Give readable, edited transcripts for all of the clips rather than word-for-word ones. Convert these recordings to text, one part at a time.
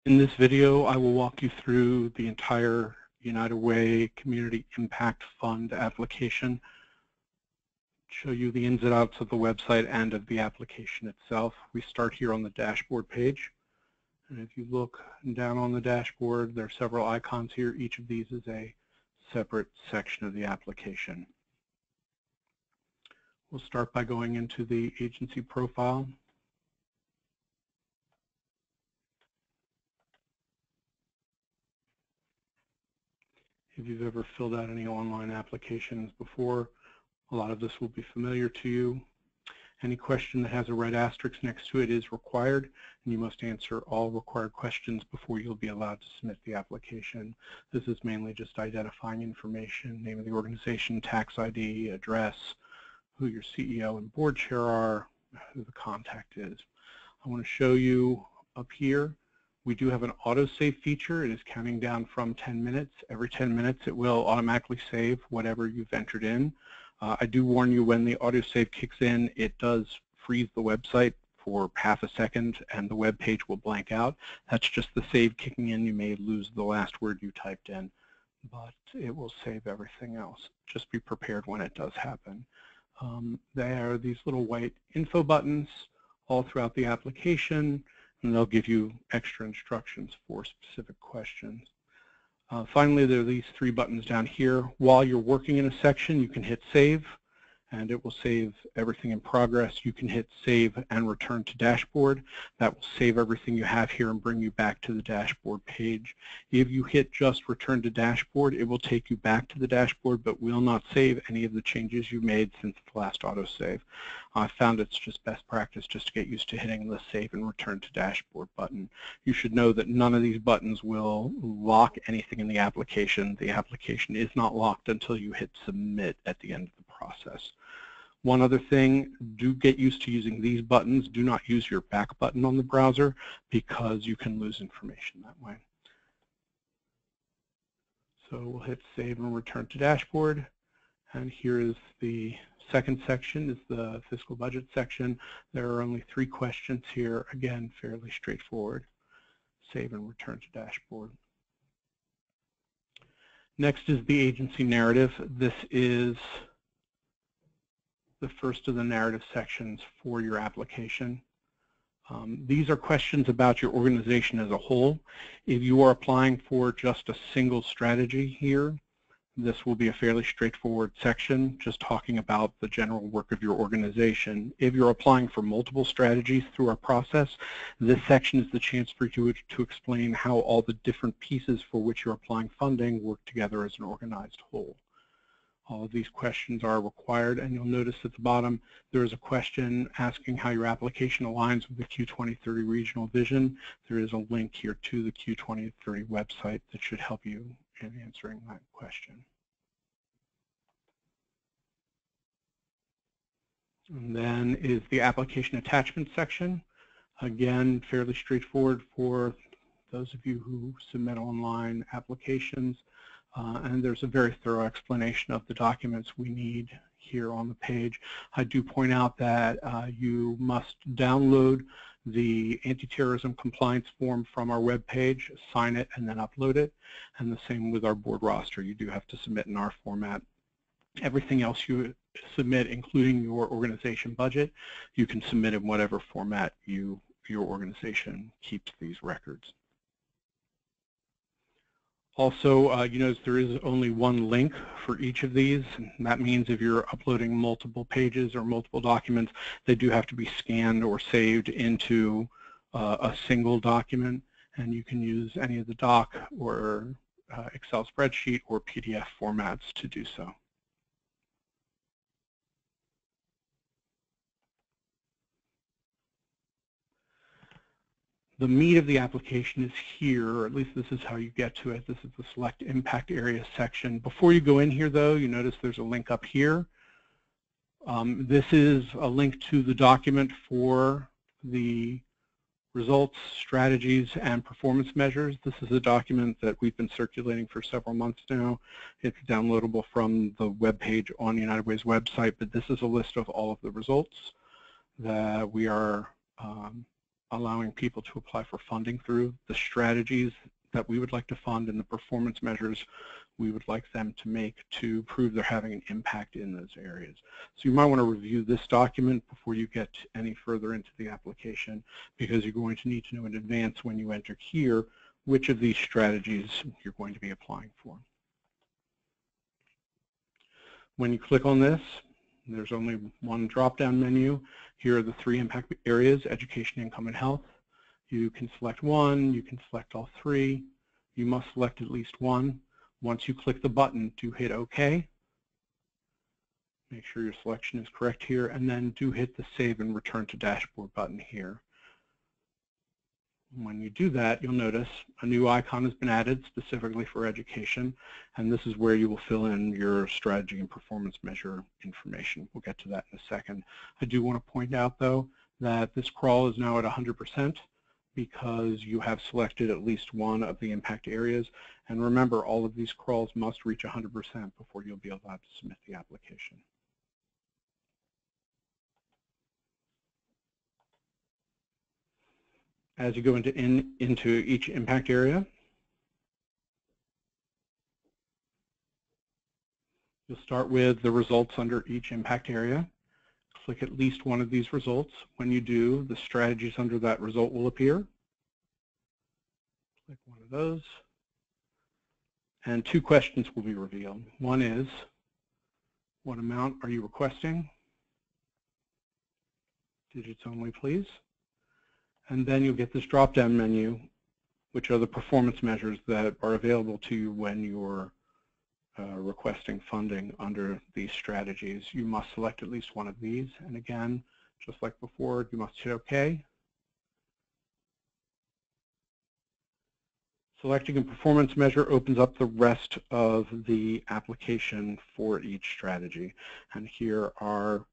In this video, I will walk you through the entire United Way Community Impact Fund application, show you the ins and outs of the website and of the application itself. We start here on the dashboard page. And if you look down on the dashboard, there are several icons here. Each of these is a separate section of the application. We'll start by going into the agency profile. If you've ever filled out any online applications before, a lot of this will be familiar to you. Any question that has a red asterisk next to it is required, and you must answer all required questions before you'll be allowed to submit the application. This is mainly just identifying information, name of the organization, tax ID, address, who your CEO and board chair are, who the contact is. I want to show you up here. We do have an autosave feature. It is counting down from 10 minutes. Every 10 minutes it will automatically save whatever you've entered in. I do warn you, when the autosave kicks in, it does freeze the website for half a second and the web page will blank out. That's just the save kicking in. You may lose the last word you typed in, but it will save everything else. Just be prepared when it does happen. There are these little white info buttons all throughout the application, and they'll give you extra instructions for specific questions. Finally, there are these three buttons down here. While you're working in a section, you can hit save, and it will save everything in progress. You can hit save and return to dashboard. That will save everything you have here and bring you back to the dashboard page. If you hit just return to dashboard, it will take you back to the dashboard, but will not save any of the changes you made since the last autosave. I found it's just best practice just to get used to hitting the save and return to dashboard button. You should know that none of these buttons will lock anything in the application. The application is not locked until you hit submit at the end of the process. One other thing, do get used to using these buttons. Do not use your back button on the browser because you can lose information that way. So we'll hit save and return to dashboard. And here is the second section, is the fiscal budget section. There are only 3 questions here. Again, fairly straightforward. Save and return to dashboard. Next is the agency narrative. This is the first of the narrative sections for your application. These are questions about your organization as a whole. If you are applying for just a single strategy here, this will be a fairly straightforward section, just talking about the general work of your organization. If you're applying for multiple strategies through our process, this section is the chance for you to explain how all the different pieces for which you're applying funding work together as an organized whole. All of these questions are required, and you'll notice at the bottom there is a question asking how your application aligns with the Q2030 regional vision. There is a link here to the Q2030 website that should help you in answering that question. And then is the application attachment section. Again, fairly straightforward for those of you who submit online applications. And there's a very thorough explanation of the documents we need here on the page. I do point out that you must download the anti-terrorism compliance form from our web page, sign it, and then upload it. And the same with our board roster. You do have to submit in our format. Everything else you submit, including your organization budget, you can submit in whatever format your organization keeps these records. Also, you notice there is only one link for each of these, and that means if you're uploading multiple pages or multiple documents, they do have to be scanned or saved into a single document, and you can use any of the doc or Excel spreadsheet or PDF formats to do so. The meat of the application is here, or at least this is how you get to it. This is the Select Impact Area section. Before you go in here, though, you notice there's a link up here. This is a link to the document for the results, strategies, and performance measures. This is a document that we've been circulating for several months now. It's downloadable from the web page on United Way's website, but this is a list of all of the results that we are allowing people to apply for funding through, the strategies that we would like to fund, and the performance measures we would like them to make to prove they're having an impact in those areas. So you might want to review this document before you get any further into the application, because you're going to need to know in advance when you enter here which of these strategies you're going to be applying for. When you click on this, there's only one drop-down menu. Here are the 3 impact areas: education, income, and health. You can select one, you can select all 3. You must select at least one. Once you click the button, do hit OK. Make sure your selection is correct here, and then do hit the Save and Return to Dashboard button here. When you do that, you'll notice a new icon has been added specifically for education, and this is where you will fill in your strategy and performance measure information. We'll get to that in a second. I do want to point out, though, that this crawl is now at 100% because you have selected at least one of the impact areas. And remember, all of these crawls must reach 100% before you'll be allowed to submit the application. As you go into each impact area, you'll start with the results under each impact area. Click at least one of these results. When you do, the strategies under that result will appear. Click one of those. And 2 questions will be revealed. One is, what amount are you requesting? Digits only, please. And then you'll get this drop-down menu, which are the performance measures that are available to you when you're requesting funding under these strategies. You must select at least one of these. And again, just like before, you must hit OK. Selecting a performance measure opens up the rest of the application for each strategy. And here are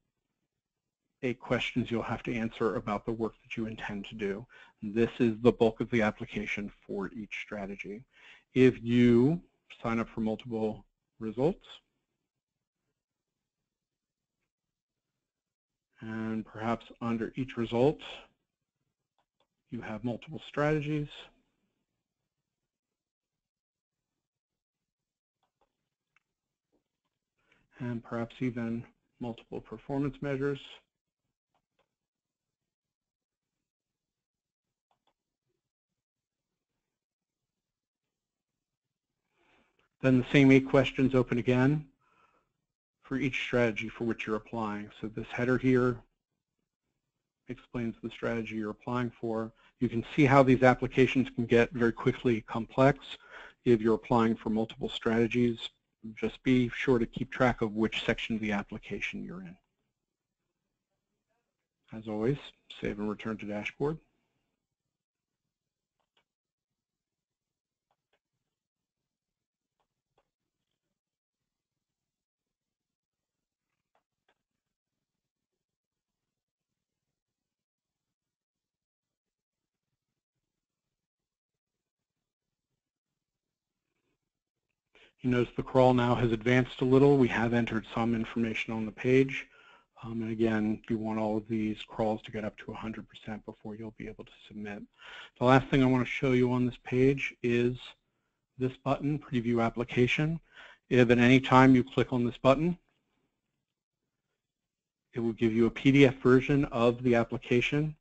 8 questions you'll have to answer about the work that you intend to do. This is the bulk of the application for each strategy. If you sign up for multiple results, and perhaps under each result you have multiple strategies, and perhaps even multiple performance measures, then the same 8 questions open again for each strategy for which you're applying. So this header here explains the strategy you're applying for. You can see how these applications can get very quickly complex if you're applying for multiple strategies. Just be sure to keep track of which section of the application you're in. As always, save and return to dashboard. You notice the crawl now has advanced a little. We have entered some information on the page. And again, you want all of these crawls to get up to 100% before you'll be able to submit. The last thing I want to show you on this page is this button, Preview Application. If at any time you click on this button, it will give you a PDF version of the application.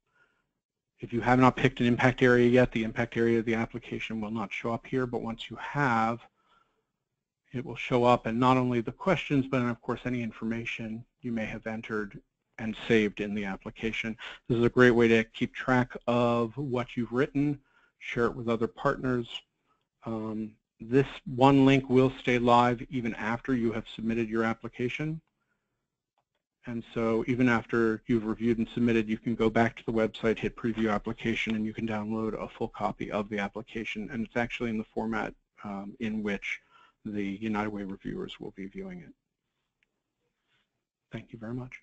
If you have not picked an impact area yet, the impact area of the application will not show up here, but once you have, it will show up, and not only the questions, but of course any information you may have entered and saved in the application. This is a great way to keep track of what you've written, share it with other partners. This one link will stay live even after you have submitted your application. And so even after you've reviewed and submitted, you can go back to the website, hit Preview Application, and you can download a full copy of the application. And it's actually in the format in which the United Way reviewers will be viewing it. Thank you very much.